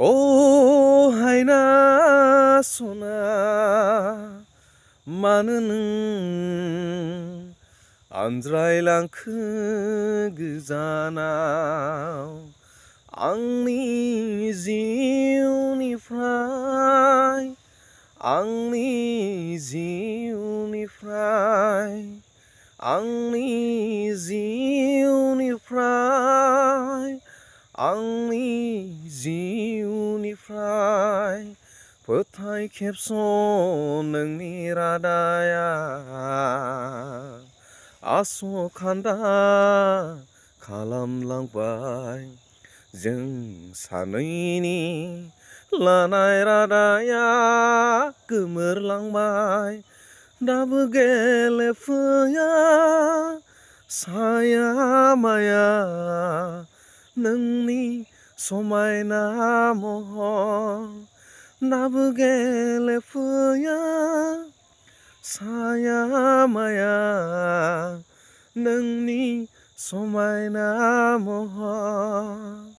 Oh haina sona मानो नों आनज्रायलांखो गोजानाव आंनि जिउनिफ्राय आंनि जिउनिफ्राय आंनि जिउनिफ्राय आंनि जिउनिफ्राय फोथाय खेबस' नोंनि रादाया आस'खान्दा खालामलांबाय जों सानैनि लानाय रादाया गोमोरलांबाय दाबो गेलेफैया साया माया नोंनि समायना महर दाबो गेलेफैया साया माया नोंनि समायना महर